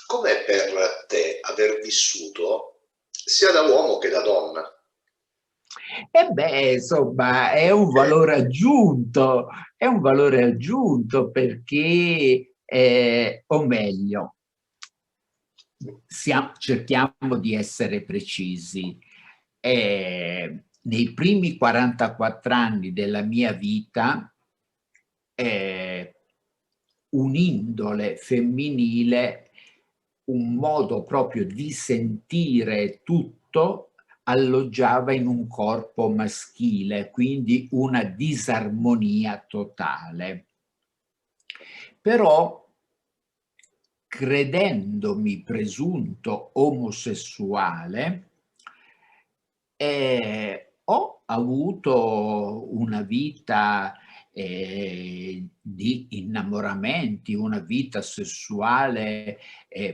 Com'è per te aver vissuto sia da uomo che da donna? E beh, insomma, è un valore aggiunto perché, o meglio, cerchiamo di essere precisi. Nei primi 44 anni della mia vita, eh, un'indole femminile, un modo proprio di sentire tutto, alloggiava in un corpo maschile, quindi una disarmonia totale. Però, credendomi presunto omosessuale, ho avuto una vita di innamoramenti, una vita sessuale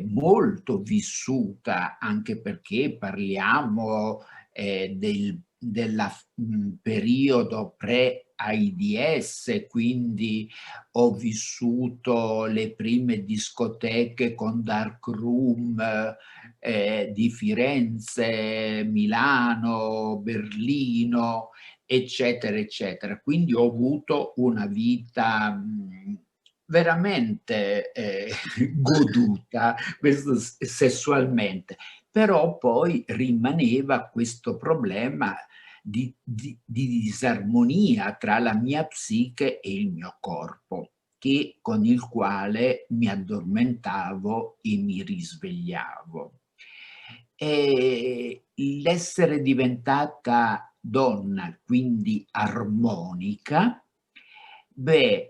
molto vissuta, anche perché parliamo periodo pre-AIDS, quindi ho vissuto le prime discoteche con dark room di Firenze, Milano, Berlino, eccetera, eccetera. Quindi ho avuto una vita veramente goduta, questo sessualmente, però poi rimaneva questo problema di disarmonia tra la mia psiche e il mio corpo, con il quale mi addormentavo e mi risvegliavo. E l'essere diventata donna, quindi armonica, beh,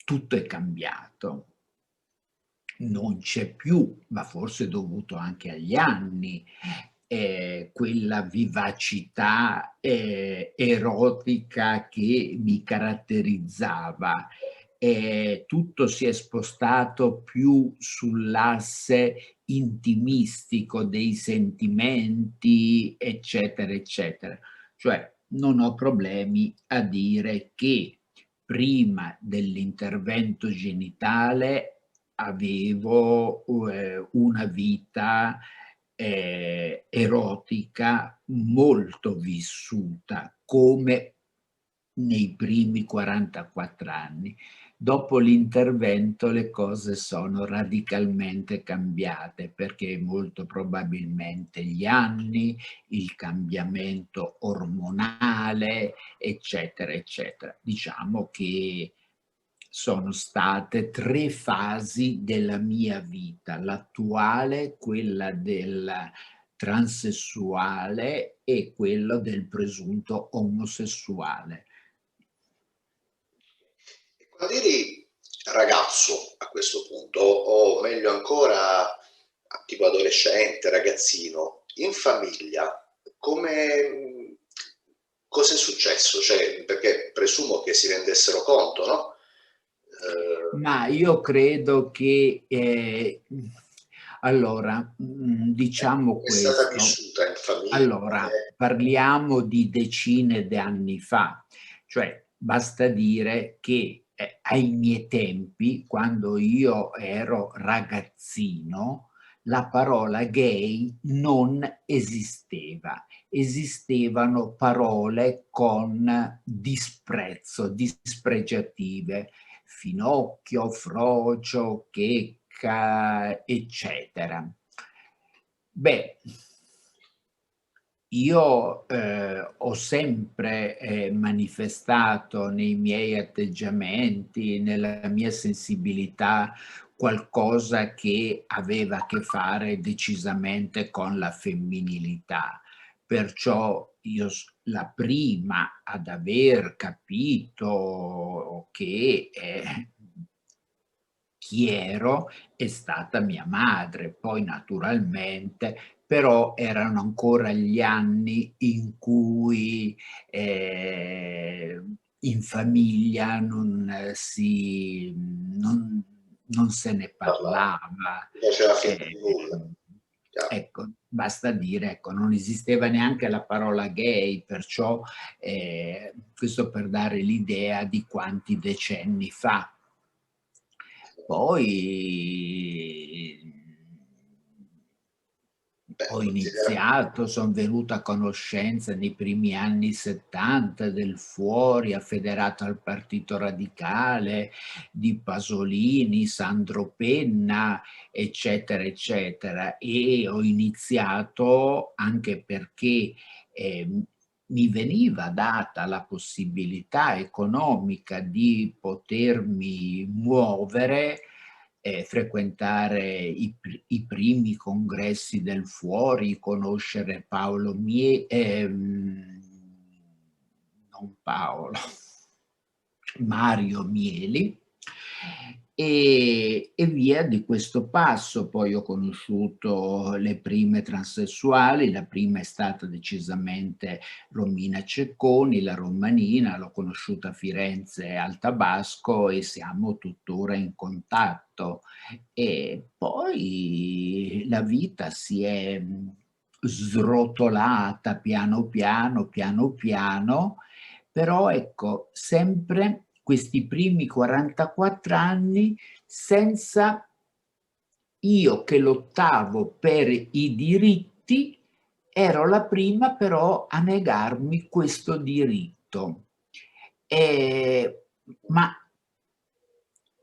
tutto è cambiato. Non c'è più, ma forse dovuto anche agli anni, quella vivacità erotica che mi caratterizzava. Tutto si è spostato più sull'asse intimistico dei sentimenti, eccetera, eccetera. Cioè, non ho problemi a dire che prima dell'intervento genitale avevo una vita erotica molto vissuta, come nei primi 44 anni. Dopo l'intervento le cose sono radicalmente cambiate perché molto probabilmente gli anni, il cambiamento ormonale, eccetera, eccetera. Diciamo che sono state 3 fasi della mia vita: l'attuale, quella del transessuale e quello del presunto omosessuale. E quando eri ragazzo a questo punto, o meglio ancora, tipo adolescente, ragazzino, in famiglia, come, cosa è successo? Cioè, perché presumo che si rendessero conto, no? Ma io credo che, allora, diciamo Come è stata questo. vissuta in famiglia? Allora, parliamo di decine di anni fa, cioè basta dire che ai miei tempi, quando io ero ragazzino, la parola gay non esisteva. Esistevano parole con disprezzo, dispregiative, finocchio, frocio, checca, eccetera. Beh, io ho sempre manifestato nei miei atteggiamenti, nella mia sensibilità, qualcosa che aveva a che fare decisamente con la femminilità. Perciò io la prima ad aver capito che chi ero è stata mia madre. Poi naturalmente, però erano ancora gli anni in cui in famiglia non se ne Parlava, parlava. si faceva finta Eh, di nulla. Chiaro. ecco, basta dire, ecco, non esisteva neanche la parola gay, perciò questo per dare l'idea di quanti decenni fa. Poi Beh, ho considera iniziato, son venuto a conoscenza nei primi anni '70 del Fuori, affederato al Partito Radicale, di Pasolini, Sandro Penna, eccetera, eccetera. E ho iniziato anche perché, mi veniva data la possibilità economica di potermi muovere, frequentare i primi congressi del Fuori, conoscere Paolo non Paolo, Mario Mieli, e via di questo passo. Poi ho conosciuto le prime transessuali, la prima è stata decisamente Romina Cecconi, la romanina, l'ho conosciuta a Firenze al Tabasco e siamo tuttora in contatto. E poi la vita si è, srotolata piano piano, piano piano, però ecco, sempre questi primi 44 anni senza io che lottavo per i diritti, ero la prima però a negarmi questo diritto. Ehm, ma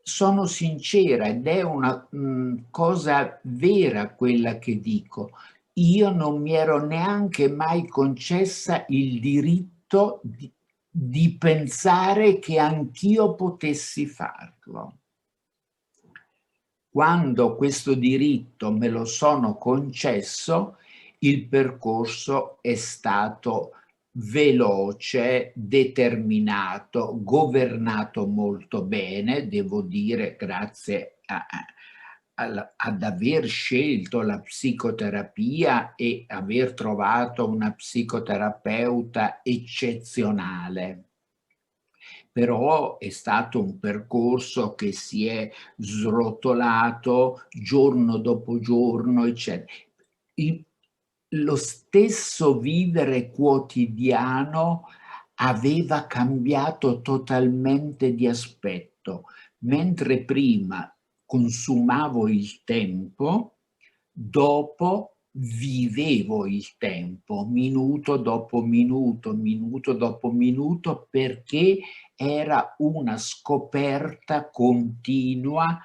sono sincera ed è una, cosa vera quella che dico. Io non mi ero neanche mai concessa il diritto di pensare che anch'io potessi farlo. Quando questo diritto me lo sono concesso, il percorso è stato veloce, determinato, governato molto bene, devo dire grazie ad aver scelto la psicoterapia e aver trovato una psicoterapeuta eccezionale. Però è stato un percorso che si è srotolato giorno dopo giorno, il lo stesso vivere quotidiano aveva cambiato totalmente di aspetto. Mentre prima consumavo il tempo, dopo vivevo il tempo, minuto dopo minuto, minuto dopo minuto, perché era una scoperta continua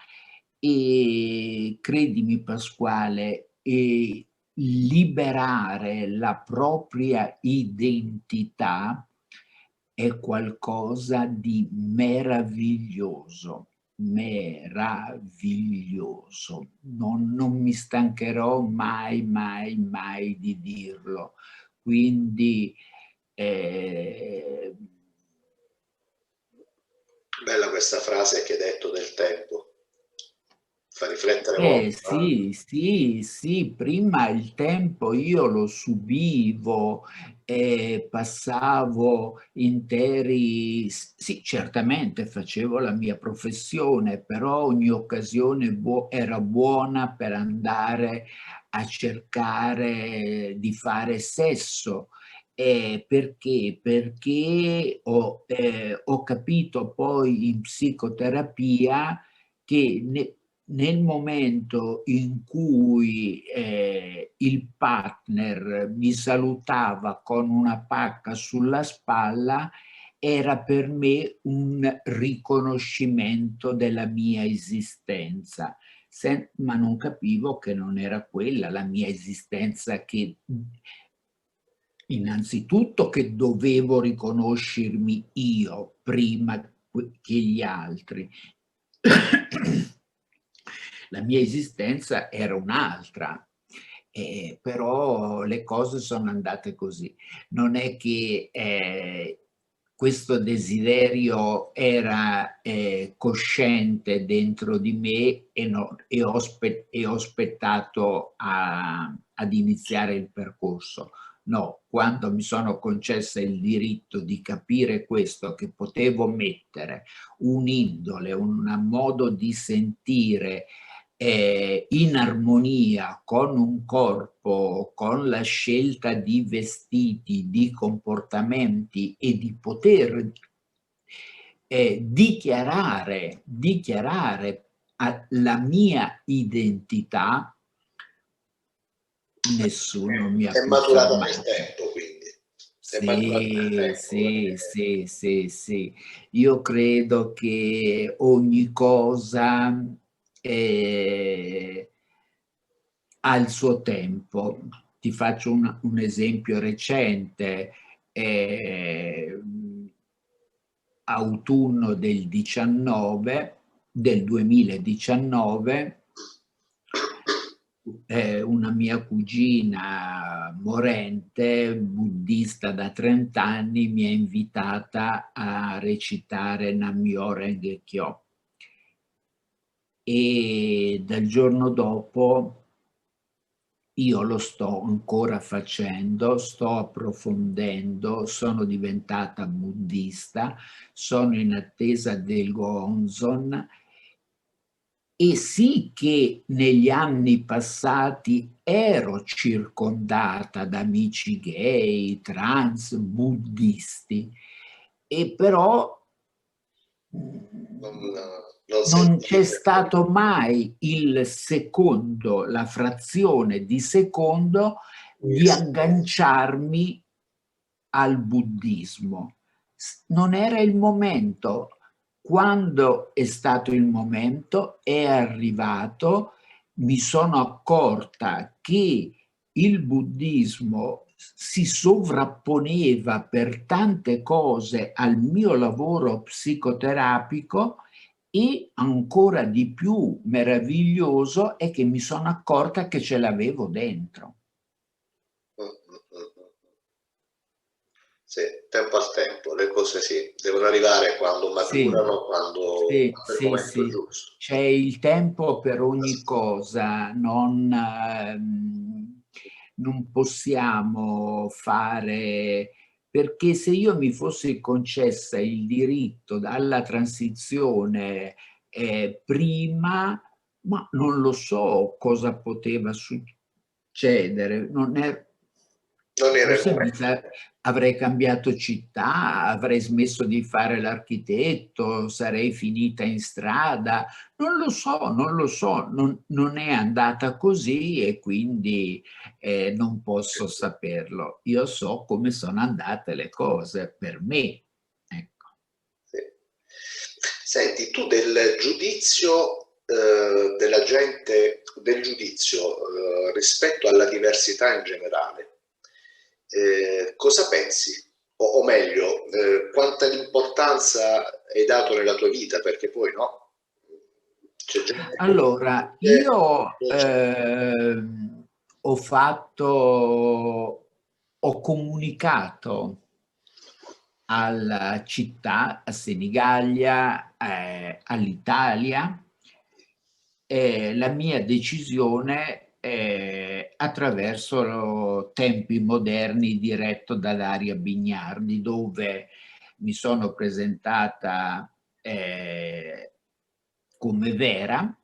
e credimi Pasquale, liberare la propria identità è qualcosa di meraviglioso, meraviglioso. Non mi stancherò mai, mai, mai di dirlo. Quindi, ehm bella questa frase che hai detto del tempo, fa riflettere molto, eh? sì, sì, sì, prima il tempo io lo subivo, passavo interi sì, certamente facevo la mia professione, però ogni occasione era buona per andare a cercare di fare sesso. Perché? Perché ho capito poi in psicoterapia che nel momento in cui, il partner mi salutava con una pacca sulla spalla, era per me un riconoscimento della mia esistenza, ma non capivo che non era quella la mia esistenza, che innanzitutto che dovevo riconoscermi io prima che gli altri. La mia esistenza era un'altra, però le cose sono andate così. Non è che, questo desiderio era, cosciente dentro di me e ho aspettato ad iniziare il percorso. No, quando mi sono concessa il diritto di capire questo, che potevo mettere un'indole, un modo di sentire, in armonia con un corpo, con la scelta di vestiti, di comportamenti e di poter, dichiarare alla mia identità, nessuno mi ha È più maturato nel fermato. tempo, quindi. È maturato nel Sì, tempo. sì, sì, sì, sì. Io credo che ogni cosa ha il suo tempo. Ti faccio un esempio recente. Eh, Autunno del 2019, una mia cugina morente, buddista da 30 anni, mi ha invitata a recitare Nam-myoho Renge Kyo. E dal giorno dopo io lo sto ancora facendo, sto approfondendo, sono diventata buddista, sono in attesa del Gohonzon. E sì che negli anni passati ero circondata da amici gay, trans, buddisti, e però Non, non non c'è sentite. stato mai la frazione di secondo di agganciarmi al buddismo. Non era il momento. Quando è stato il momento, è arrivato, mi sono accorta che il buddismo si sovrapponeva per tante cose al mio lavoro psicoterapico, e ancora di più meraviglioso è che mi sono accorta che ce l'avevo dentro. Sì, tempo al tempo, le cose sì, devono arrivare quando Sì, maturano, quando sì, è il sì, momento sì. giusto. C'è il tempo per ogni cosa, non possiamo fare, perché se io mi fossi concessa il diritto alla transizione prima, ma non lo so cosa poteva succedere. Non è, Non era il forse momento. avrei cambiato città, avrei smesso di fare l'architetto, sarei finita in strada. Non lo so, non lo so, non è andata così, e quindi non posso saperlo. Io so come sono andate le cose per me. Ecco. Sì. Senti, tu del giudizio della gente, del giudizio rispetto alla diversità in generale, cosa pensi? O meglio, quanta importanza hai dato nella tua vita? Perché poi no, c'è gente Allora, che io non c'è. ho comunicato alla città, a Senigallia, all'Italia, la mia decisione attraverso Tempi Moderni, diretto da Daria Bignardi, dove mi sono presentata come Vera,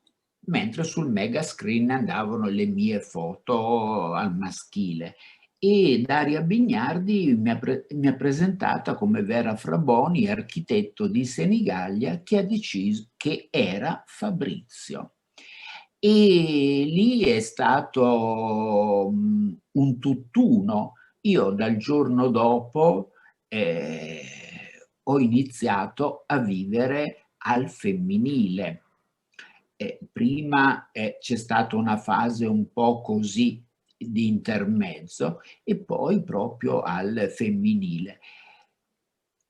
mentre sul mega screen andavano le mie foto al maschile. E Daria Bignardi mi ha presentata come Vera Fraboni, architetto di Senigallia, che ha deciso che era Fabrizio. E lì è stato un tutt'uno. Io dal giorno dopo ho iniziato a vivere al femminile. Prima c'è stata una fase un po' così di intermezzo, e poi proprio al femminile.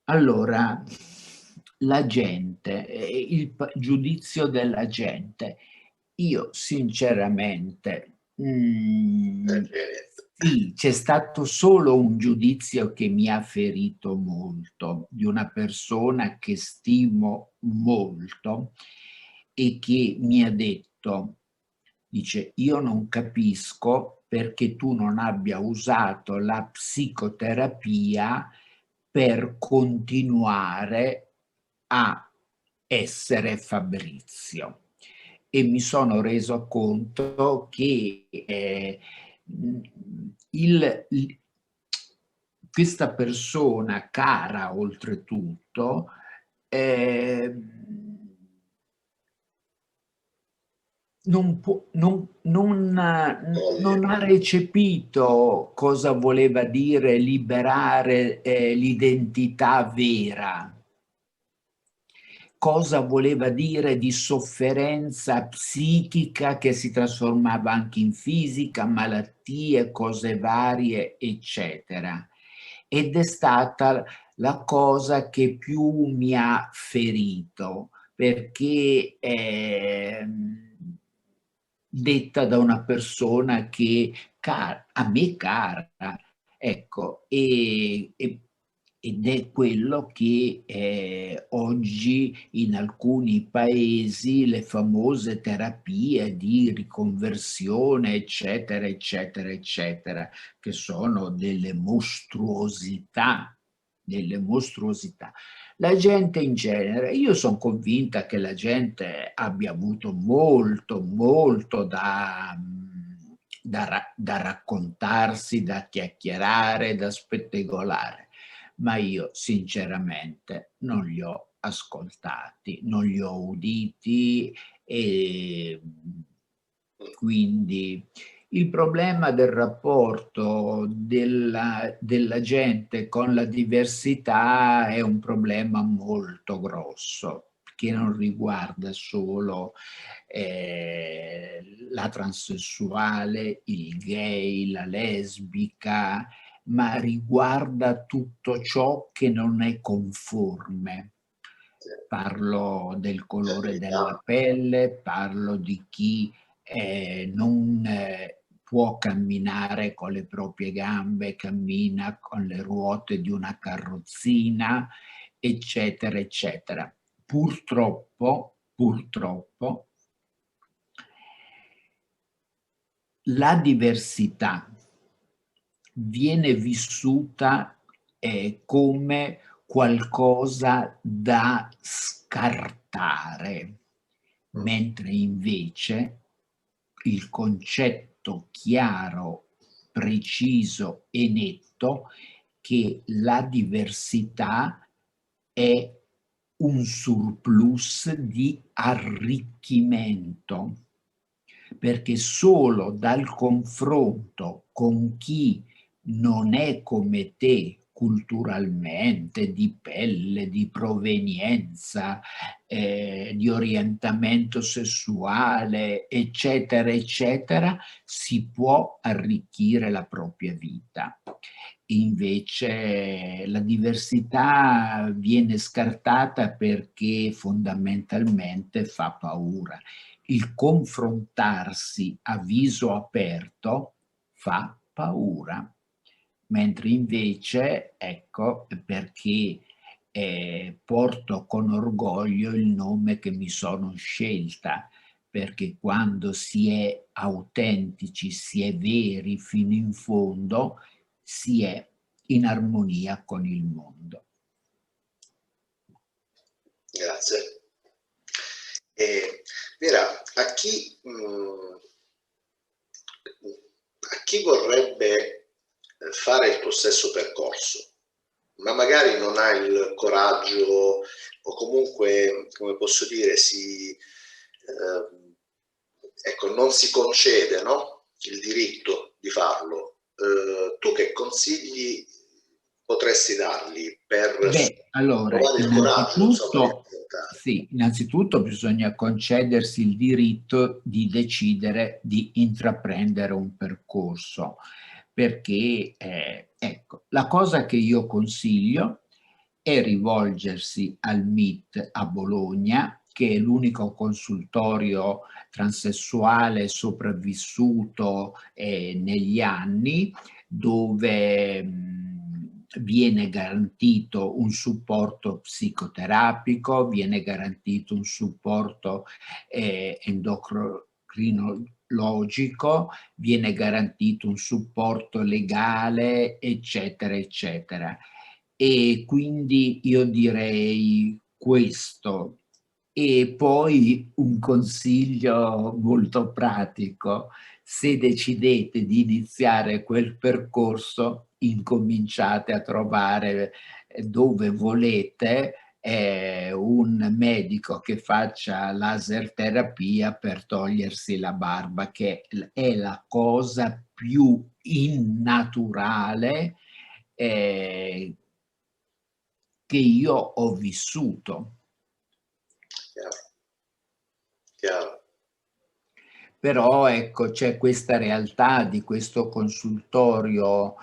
Allora, la gente, il giudizio della gente, io sinceramente, sì, c'è stato solo un giudizio che mi ha ferito molto, di una persona che stimo molto, e che mi ha detto, dice: io non capisco perché tu non abbia usato la psicoterapia per continuare a essere Fabrizio. E mi sono reso conto che questa persona cara, oltretutto, eh, non ha recepito cosa voleva dire liberare l'identità vera, cosa voleva dire di sofferenza psichica che si trasformava anche in fisica, malattie, cose varie, eccetera. Ed è stata la cosa che più mi ha ferito, perché detta da una persona che a me cara, ecco, ed è quello che oggi in alcuni paesi le famose terapie di riconversione, eccetera, eccetera, eccetera, che sono delle mostruosità, delle mostruosità. La gente in genere, io sono convinta che la gente abbia avuto molto, molto da raccontarsi, da chiacchierare, da spettegolare, ma io sinceramente non li ho ascoltati, non li ho uditi e quindi il problema del rapporto della gente con la diversità è un problema molto grosso, che non riguarda solo la transessuale, il gay, la lesbica, ma riguarda tutto ciò che non è conforme. Parlo del colore della pelle, parlo di chi non può camminare con le proprie gambe, cammina con le ruote di una carrozzina, eccetera, eccetera. Purtroppo, purtroppo, la diversità viene vissuta come qualcosa da scartare, mentre invece il concetto chiaro, preciso e netto che la diversità è un surplus di arricchimento, perché solo dal confronto con chi non è come te culturalmente, di pelle, di provenienza, di orientamento sessuale, eccetera, eccetera, si può arricchire la propria vita. Invece la diversità viene scartata perché fondamentalmente fa paura. Il confrontarsi a viso aperto fa paura, mentre invece, ecco, perché porto con orgoglio il nome che mi sono scelta, perché quando si è autentici, si è veri fino in fondo, si è in armonia con il mondo. Grazie. Vera, a chi vorrebbe fare il tuo stesso percorso, ma magari non ha il coraggio o comunque, come posso dire, ecco, non si concede, no? Il diritto di farlo. Tu che consigli potresti dargli per allora, trovare il coraggio, insomma, di affrontare? sì, innanzitutto bisogna concedersi il diritto di decidere di intraprendere un percorso, perché, ecco, la cosa che io consiglio è rivolgersi al MIT a Bologna, che è l'unico consultorio transessuale sopravvissuto negli anni, dove viene garantito un supporto psicoterapico, viene garantito un supporto endocrinologico, viene garantito un supporto legale, eccetera, eccetera. E quindi io direi questo. E poi un consiglio molto pratico: se decidete di iniziare quel percorso, incominciate a trovare dove volete un medico che faccia laser terapia per togliersi la barba, che è la cosa più innaturale che io ho vissuto. Chiaro, chiaro. Però ecco, c'è questa realtà di questo consultorio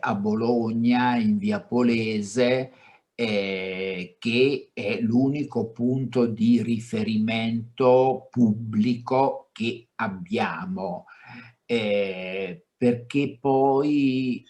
a Bologna, in via Polese, che è l'unico punto di riferimento pubblico che abbiamo. Perché poi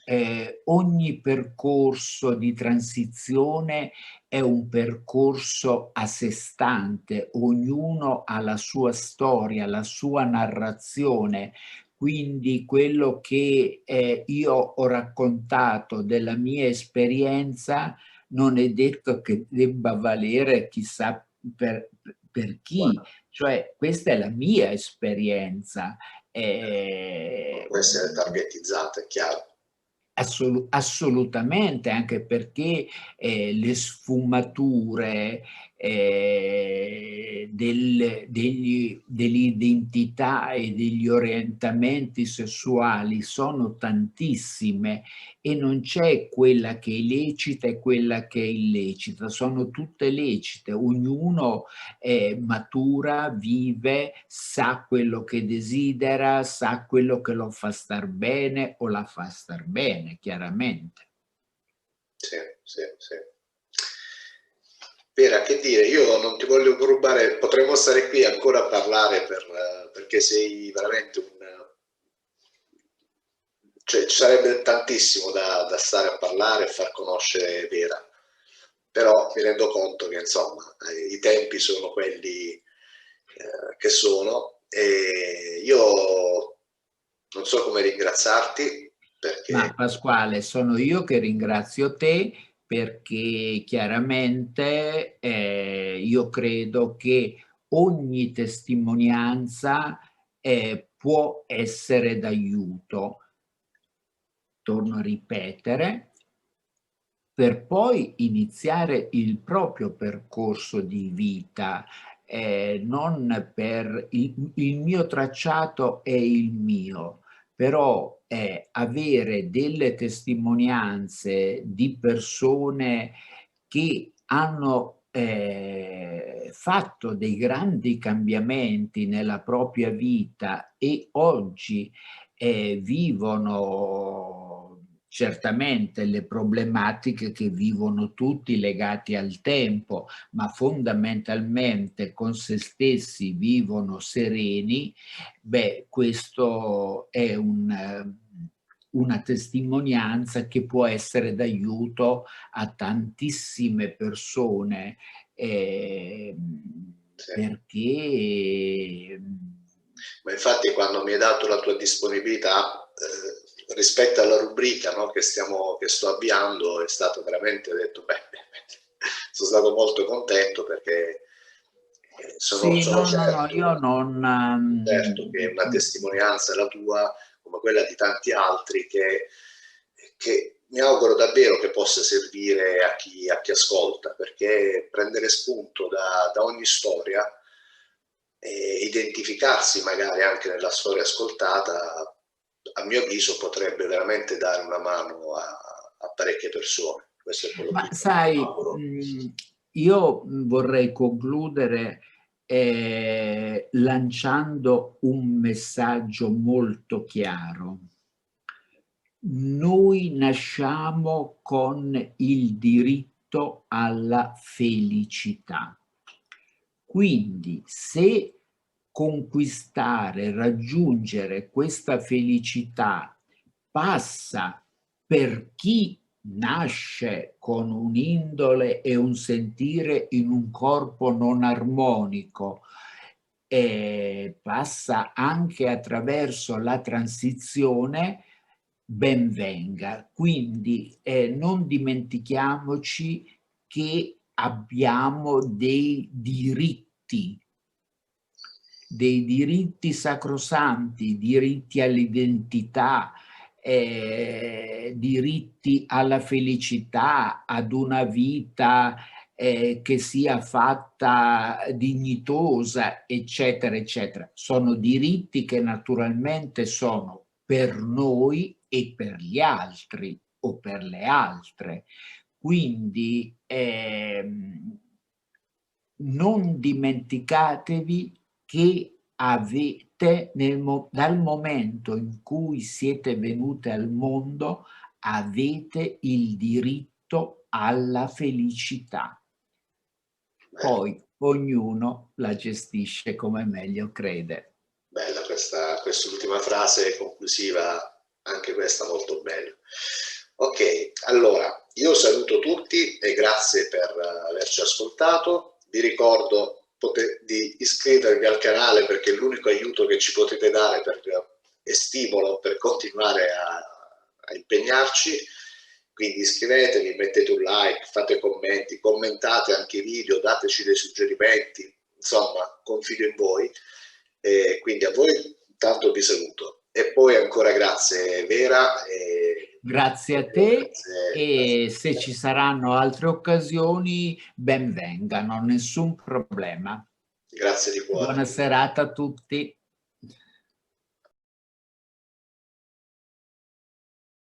ogni percorso di transizione è un percorso a sé stante, ognuno ha la sua storia, la sua narrazione, quindi quello che io ho raccontato della mia esperienza non è detto che debba valere chissà per chi, Guarda, cioè questa è la mia esperienza. non può essere targetizzata, è chiaro. Assolutamente, anche perché, le sfumature, dell'identità e degli orientamenti sessuali sono tantissime e non c'è quella che è lecita e quella che è illecita, sono tutte lecite. Ognuno, matura, vive, sa quello che desidera, sa quello che lo fa star bene o la fa star bene, chiaramente. Sì, sì, sì. Pera, che dire, io non ti voglio rubare, potremmo stare qui ancora a parlare perché sei veramente un... Cioè, ci sarebbe tantissimo da stare a parlare e far conoscere Vera, però mi rendo conto che insomma i tempi sono quelli che sono e io non so come ringraziarti Ma perché Pasquale, sono io che ringrazio te perché chiaramente, io credo che ogni testimonianza, può essere d'aiuto. Torno a ripetere, per poi iniziare il proprio percorso di vita, non per il mio tracciato è il mio, però, avere delle testimonianze di persone che hanno, fatto dei grandi cambiamenti nella propria vita e oggi vivono certamente le problematiche che vivono tutti legati al tempo, ma fondamentalmente con se stessi vivono sereni, beh, questo è una testimonianza che può essere d'aiuto a tantissime persone, sì. perché Ma infatti quando mi hai dato la tua disponibilità, rispetto alla rubrica, no, che sto avviando, è stato veramente, ho detto, beh, sono stato molto contento perché sì, sono no, no, no, io certo, non certo che una testimonianza, la tua, come quella di tanti altri, che mi auguro davvero che possa servire a chi ascolta, perché prendere spunto da ogni storia e identificarsi magari anche nella storia ascoltata, a mio avviso potrebbe veramente dare una mano a parecchie persone. Questo è quello ma che mi sai, auguro. io, vorrei concludere, lanciando un messaggio molto chiaro. Noi nasciamo con il diritto alla felicità. Quindi se conquistare, raggiungere questa felicità passa per chi nasce con un'indole e un sentire in un corpo non armonico, passa anche attraverso la transizione, ben venga. Quindi, non dimentichiamoci che abbiamo dei diritti sacrosanti, diritti all'identità, diritti alla felicità, ad una vita, che sia fatta dignitosa, eccetera, eccetera. Sono diritti che naturalmente sono per noi e per gli altri o per le altre. Quindi non dimenticatevi che avete, dal momento in cui siete venute al mondo, avete il diritto alla felicità. Poi ognuno la gestisce come meglio crede. Bella quest'ultima frase conclusiva, anche questa molto bella. Ok, allora io saluto tutti e grazie per averci ascoltato. Vi ricordo di iscrivervi al canale, perché è l'unico aiuto che ci potete dare e stimolo per continuare a impegnarci. Quindi iscrivetevi, mettete un like, fate commenti, commentate anche i video, dateci dei suggerimenti, insomma, confido in voi. E quindi a voi intanto vi saluto. E poi ancora grazie Vera. Grazie a te, e se ci saranno altre occasioni, ben vengano, nessun problema. Grazie di cuore. Buona serata a tutti.